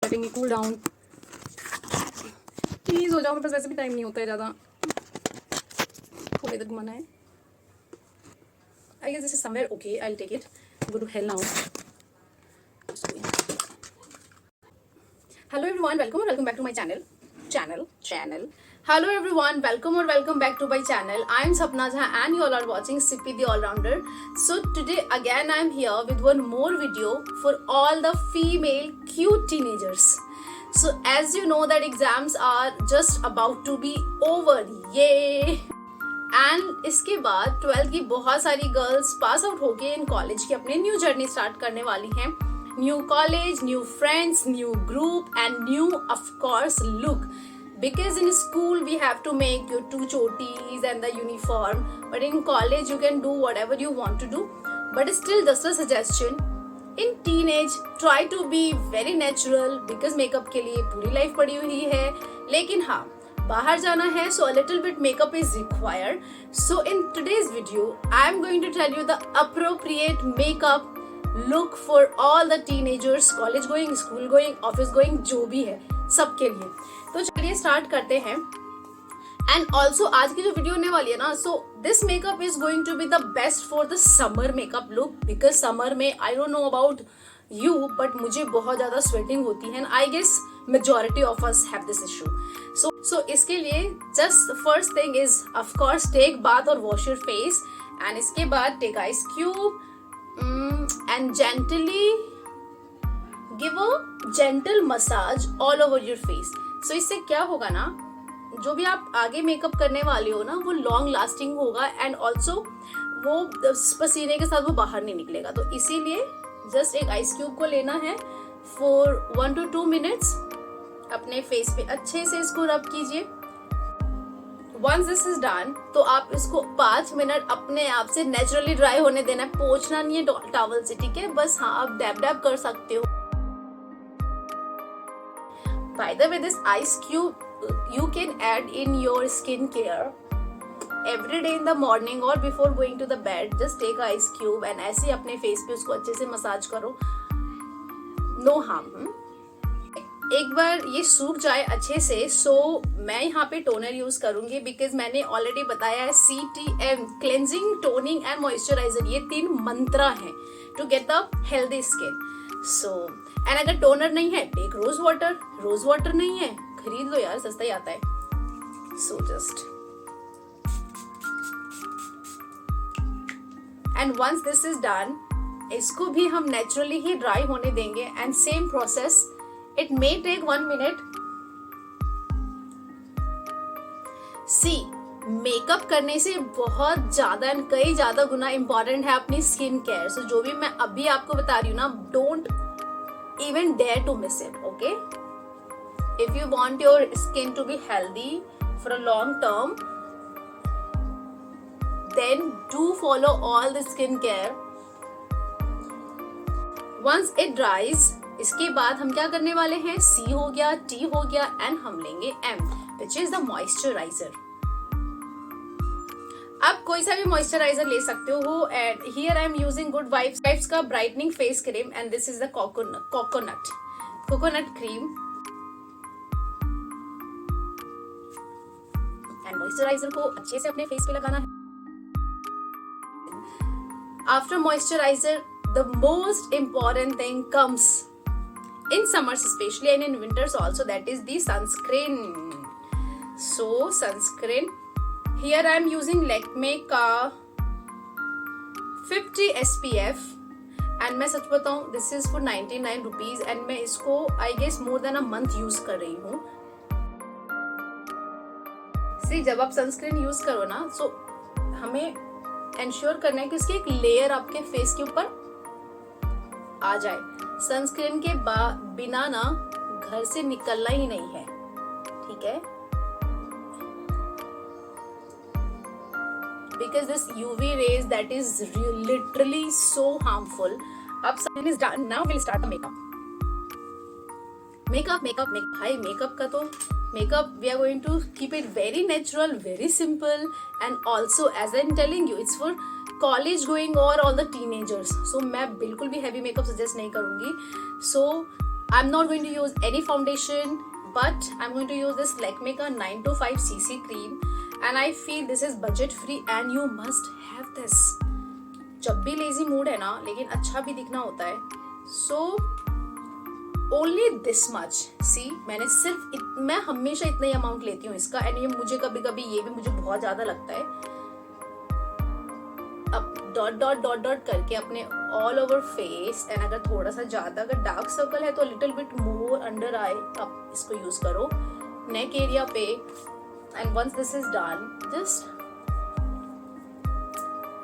Letting me cool down. Please हो जाओ, मेरे पास वैसे भी टाइम नहीं होता है ज़्यादा। थोड़ा इधर घुमाना है। I guess this is somewhere okay, I will take it. Go to hell now. Hello everyone, welcome back to my channel. Hello everyone, welcome back to my channel. I am Sapna Jha and you all are watching Sippy the All-Rounder. So today again I am here with one more video for all the female cute teenagers. So as you know that exams are just about to be over. Yay! And इसके बाद 12th की बहुत सारी girls pass out होके in college की अपनी new journey start करने वाली हैं। New college, new friends, new group and new of course look, because in school we have to make your 2 chotis and the uniform, but in college you can do whatever you want to do. But still just a suggestion, in teenage try to be very natural because makeup के लिए पूरी life पड़ी हुई है। लेकिन हाँ, बाहर जाना है, so a little bit makeup is required. So in today's video I am going to tell you the appropriate makeup look for all the teenagers, college going, school going, office going, जो भी है सबके लिए। तो चलिए start करते हैं। And also आज की जो वीडियो होने वाली है ना, so this makeup is going to be the best for the summer makeup look, because summer में I don't know about you but मुझे बहुत ज्यादा स्वेटिंग होती है। I guess majority of us have this issue. So इसके लिए just first thing is of course take bath और wash your face, and इसके बाद take ice cube and gently give a gentle massage all over your face. So इससे क्या होगा ना, जो भी आप आगे मेकअप करने वाले हो ना वो लॉन्ग लास्टिंग होगा एंड ऑल्सो वो पसीने के साथ वो बाहर नहीं निकलेगा। तो इसीलिए जस्ट एक आइस क्यूब को लेना है फॉर 1 to 2 minutes, अपने फेस पे अच्छे से इसको रब कीजिए। वंस दिस इज डन तो आप इसको 5 मिनट अपने आप से नेचुरली ड्राई होने देना है, पोंछना नहीं है टॉवल से, ठीक है। बस हाँ, आप डैब डैब कर सकते हो। By the way, this ice cube you can add in your skincare every day in the morning or before going to the bed. Just take ice cube and ऐसे ही अपने फेस पे उसको अच्छे से massage करो, no harm। एक बार ये सूख जाए अच्छे से, सो मैं यहाँ पे टोनर यूज करूंगी बिकॉज मैंने ऑलरेडी बताया है CTM cleansing, toning and moisturiser, ये 3 मंत्र हैं to get the healthy skin. So and अगर टोनर नहीं है टेक रोज वाटर नहीं है खरीद लो यार, सस्ता ही आता है। So just and once this is done, इसको भी हम नेचुरली ही ड्राई होने देंगे and same process, it may take 1 minute। See makeup करने से बहुत ज्यादा एंड कई ज्यादा गुना इंपॉर्टेंट है अपनी स्किन केयर। सो जो भी मैं अभी आपको बता रही हूँ ना, don't even dare to miss it, okay? If you want your skin to be healthy for a long term, then do follow all the skin care. Once it dries, इसके बाद हम क्या करने वाले हैं, C हो गया, T हो गया एंड हम लेंगे M, which is the moisturizer। आप कोई सा भी मॉइस्चराइजर ले सकते हो and here I am using Good Vibes का brightening face cream and this is the coconut cream and moisturiser को अच्छे से अपने फेस पे लगाना है। After moisturiser the most important thing comes in summers specially and in winters also, that is the sunscreen. So sunscreen, here I am using Lakme का 50 SPF and मैं सच बताऊं this is for 99 rupees and मैं इसको I guess more than a month use कर रही हूँ। See, जब आप सनस्क्रीन यूज करो ना, so हमें इंश्योर करना है कि उसकी एक लेयर आपके फेस के ऊपर आ जाए। सनस्क्रीन के बिना ना घर से निकलना ही नहीं है, ठीक है, because this UV rays that is literally so harmful. अब sun is done, now we'll start the makeup. Hi, makeup का तो makeup we are going to keep it very natural, very simple, and also as I'm telling you it's for college going or all the teenagers. So मैं बिल्कुल भी heavy makeup suggest नहीं करूँगी. So I'm not going to use any foundation, but I'm going to use this Lakme का 925 cc cream, and I feel this is budget free and you must have this. जब भी lazy mood है ना, लेकिन अच्छा भी दिखना होता है, so only this much. See, मैं हमेशा इतना ही अमाउंट लेती हूँ इसका, एंड ये मुझे कभी कभी ये भी मुझे बहुत ज्यादा लगता है. अब डॉट डॉट डॉट डॉट करके अपने ऑल ओवर फेस, एंड अगर थोड़ा सा ज्यादा अगर डार्क सर्कल है तो little bit more under eye आप इसको यूज करो नेक एरिया पे. And once this is done, just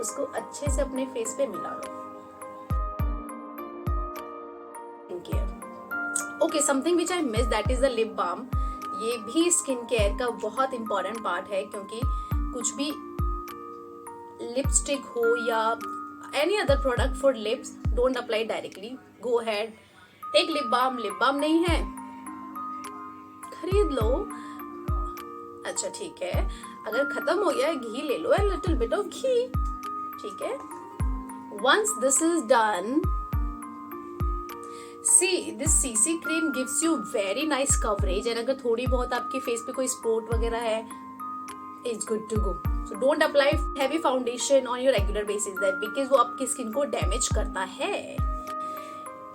उसको अच्छे से अपने फेस पे मिला लो. Okay, something which I miss, that is the lip balm. ये भी स्किन केयर का बहुत इंपॉर्टेंट पार्ट है, क्योंकि कुछ भी लिपस्टिक हो या any other product for lips, don't apply directly. Go ahead, take lip balm. Lip balm नहीं है, खरीद लो. अच्छा ठीक है, अगर खत्म हो गया घी ले लो, and little bit of ghee. ठीक है, once this is done, See, this CC cream gives you very nice coverage, and अगर थोड़ी बहुत आपके फेस पे कोई स्पॉट वगैरह है, it's good to go. So don't apply heavy foundation on your regular basis there, because वो आपकी स्किन को डैमेज करता है.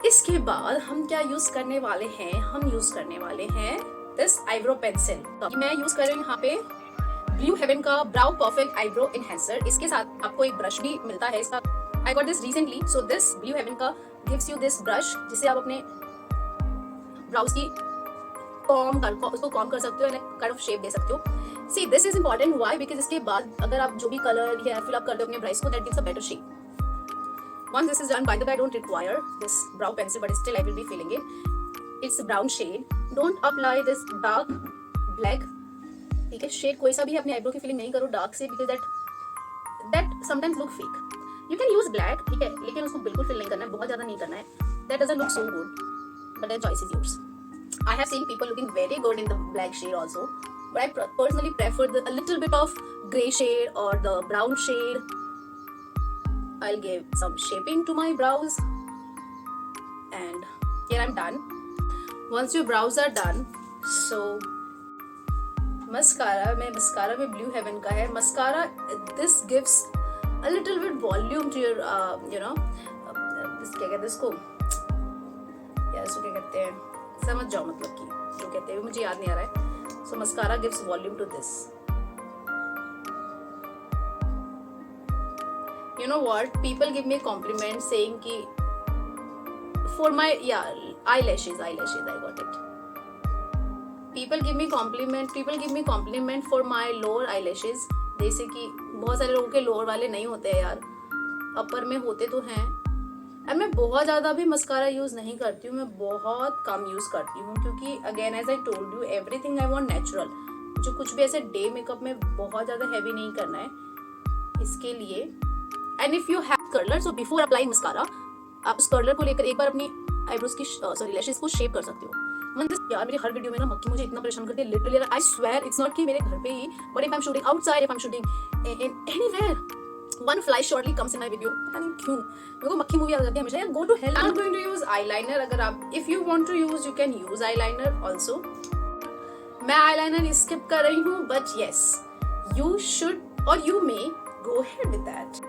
इसके बाद हम क्या यूज करने वाले हैं? हम यूज करने वाले हैं this eyebrow pencil. मैं यूज कर रही हूँ यहाँ पे ब्लू हेवन का ब्राउ परफेक्ट आईब्रो एनहेंसर. इसके साथ आपको एक ब्रश भी मिलता है इसका. I got this recently, so this Blue Heaven का gives you this brush, जिससे आप अपने ब्राउज की उसको कॉम कर सकते हो, एंड काइंड ऑफ शेप दे सकते हो. See, this is important. Why? Because इसके बाद अगर आप जो भी कलर या फिल अप करते हो अपने ब्राइज को, that gives a better shape. Once this is done, by the way, I don't require this brow pencil, but still I will be filling it. It's a brown shade. Don't apply this dark black. ठीक है, shade कोई सा भी अपने eyebrow की filling नहीं करो dark से, because that sometimes look fake. You can use black, ठीक है, लेकिन उसको बिल्कुल फिल नहीं करना है, बहुत ज्यादा नहीं करना है. That doesn't look so good, but the choice is yours. I have seen people looking very good in the black shade also, but I personally prefer a little bit of gray shade or the brown shade. I'll give some shaping to my brows, and here I'm done. Once your brows are done, so mascara में blue heaven का है mascara. This gives a little bit volume to your this क्या कहते हैं इसको, यार इसको क्या कहते हैं, समझ जाओ मतलब कि जो कहते हैं, मुझे याद नहीं आ रहा है. So mascara gives volume to this. You know what? People give me a compliment saying कि for my eyelashes I got it. People give me compliment for my lower eyelashes. जैसे कि बहुत सारे लोगों के लोअर वाले नहीं होते हैं यार, अपर में होते तो हैं. और मैं बहुत ज़्यादा भी मस्कारा यूज़ नहीं करती हूँ, मैं बहुत कम यूज़ करती हूँ, क्योंकि again as I told you, everything I want natural. जो कुछ भी ऐसे डे मेकअप में बहुत ज़्यादा हैवी नहीं करना है इसके लिए. And if you have curler, so before applying mascara आप उस कर्लर को लेकर एक बार अपनी आईब्रोज की लैशेस को शेप कर सकते हो. यार मेरी हर वीडियो में ना मक्खी मुझे इतना परेशान करती है, literally I swear it's not कि मेरे घर पे ही, but if I am shooting outside, if I am shooting in anywhere, one fly shortly comes in my video. पता नहीं क्यों मेरे को मक्खी मूवी आ जाती है हमेशा. यार go to hell. I am going to use eyeliner. अगर आप if you want to use, you can use eyeliner also. मैं आईलाइनर स्किप कर रही हूँ, but yes you should or you may go ahead with that.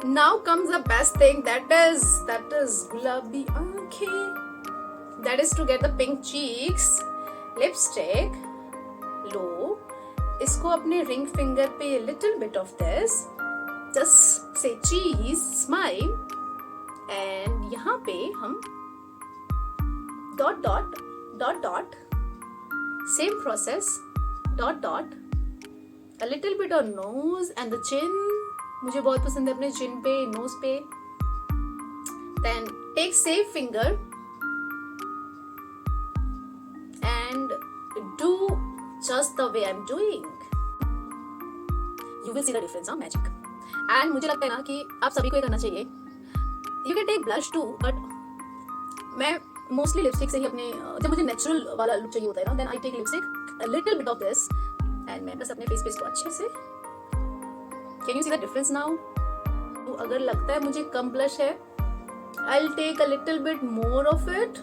Now comes the best thing, that is गुलाबी आंखें. That is to get the pink cheeks. Lipstick. लो, इसको अपने ring finger पे little bit of this. Just say cheese, smile. And यहाँ पे हम dot dot dot dot. Same process. Dot dot. A little bit on nose and the chin. मुझे बहुत पसंद है अपने chin पे, nose पे. Then take same finger. Do just the way I'm doing. You will see the difference, magic. And मुझे लगता है ना कि आप सभी को ये करना चाहिए. You can take blush too, but मैं mostly lipstick से ही अपने, जब मुझे natural वाला look चाहिए होता है ना, then I take lipstick, a little bit of this, and मैं बस अपने face पे इसको अच्छे से. Can you see the difference now? तो अगर लगता है मुझे कम blush है, I'll take a little bit more of it.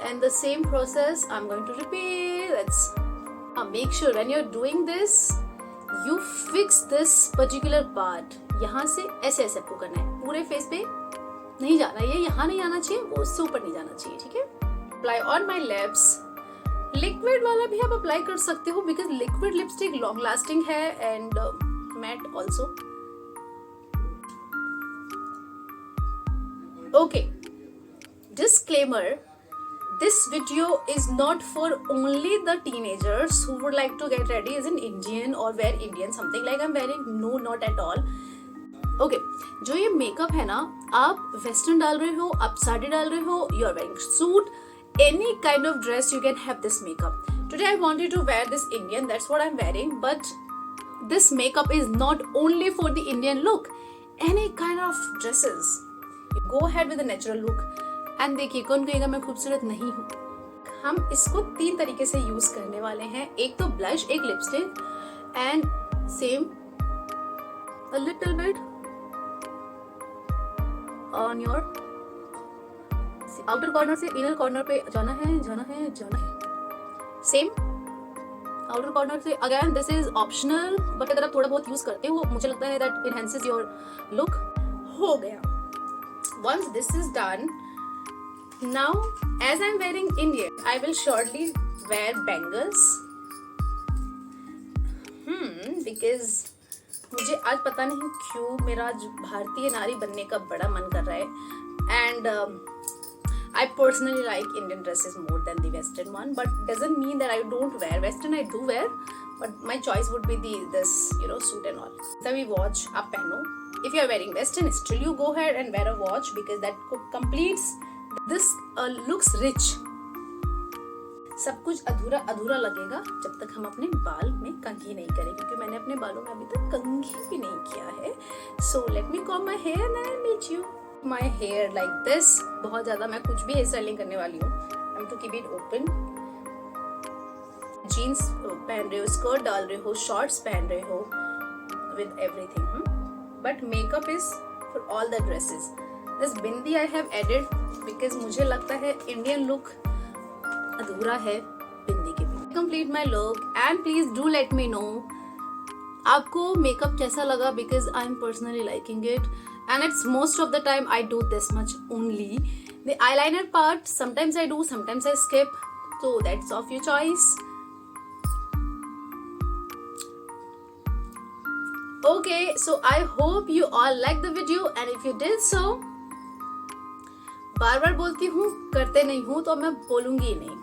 and the same process I'm going to repeat. Let's make sure when you're doing this you fix this particular part. यहाँ से ऐसे ऐसे आपको करना है, पूरे फेस पे नहीं जाना, ये यहाँ नहीं आना चाहिए, वो उससे ऊपर नहीं जाना चाहिए, ठीक है. Apply on my lips. Liquid वाला भी आप अप्लाई कर सकते हो because liquid lipstick long lasting है and matte also. Okay, disclaimer, this video is not for only the teenagers who would like to get ready as an Indian or wear Indian something like I'm wearing. No, not at all. Okay, जो ये makeup है ना, आप western डाल रहे हो, आप साड़ी डाल रहे हो, you are wearing suit, any kind of dress you can have this makeup. Today I wanted to wear this Indian, that's what I'm wearing, but this makeup is not only for the Indian look. Any kind of dresses. Go ahead with a natural look. And देखिए कौन कहेगा मैं खूबसूरत नहीं हूँ. हम इसको 3 तरीके से यूज करने वाले हैं. एक तो ब्लश, एक lipstick and same a little bit on your outer corner से inner corner पे जाना है. सेम आउटर कॉर्नर से. Again this is optional, but अगर आप थोड़ा बहुत यूज करते हो मुझे लगता है दैट इनहेंसेस योर लुक. हो गया. Once this is done, now as I'm wearing Indian, I will surely wear bangles. Because मुझे आज पता नहीं क्यों मेरा आज भारतीय नारी बनने का बड़ा मन कर रहा है. And I personally like Indian dresses more than the Western one, but doesn't mean that I don't wear Western. I do wear, but my choice would be this suit and all. तभी watch आप पहनो. If you are wearing Western, still you go ahead and wear a watch because that completes this looks rich. सब कुछ अधूरा अधूरा लगेगा जब तक हम अपने बाल में कंघी नहीं करें, क्योंकि मैंने अपने बालों में अभी तक कंघी भी नहीं किया है. So let me comb my hair and I'll meet you. My hair like this. बहुत ज़्यादा मैं कुछ भी हेयर स्टाइलिंग करने वाली हूँ. I'm to keep it open. Jeans पहन रहे हो, स्कर्ट डाल रहे हो, शॉर्ट्स पहन रहे हो, with everything. But makeup is for all the dresses. This bindi I have added because मुझे लगता है Indian look अधूरा है बिंदी के बिना. Complete my look and please do let me know आपको मेकअप कैसा लगा because I'm personally liking it and it's most of the time I do this much only. The eyeliner part sometimes I do, sometimes I skip, so that's of your choice. Okay, so I hope you all liked the video and if you did so, बार बार बोलती हूँ करते नहीं हूँ तो मैं बोलूंगी ही नहीं.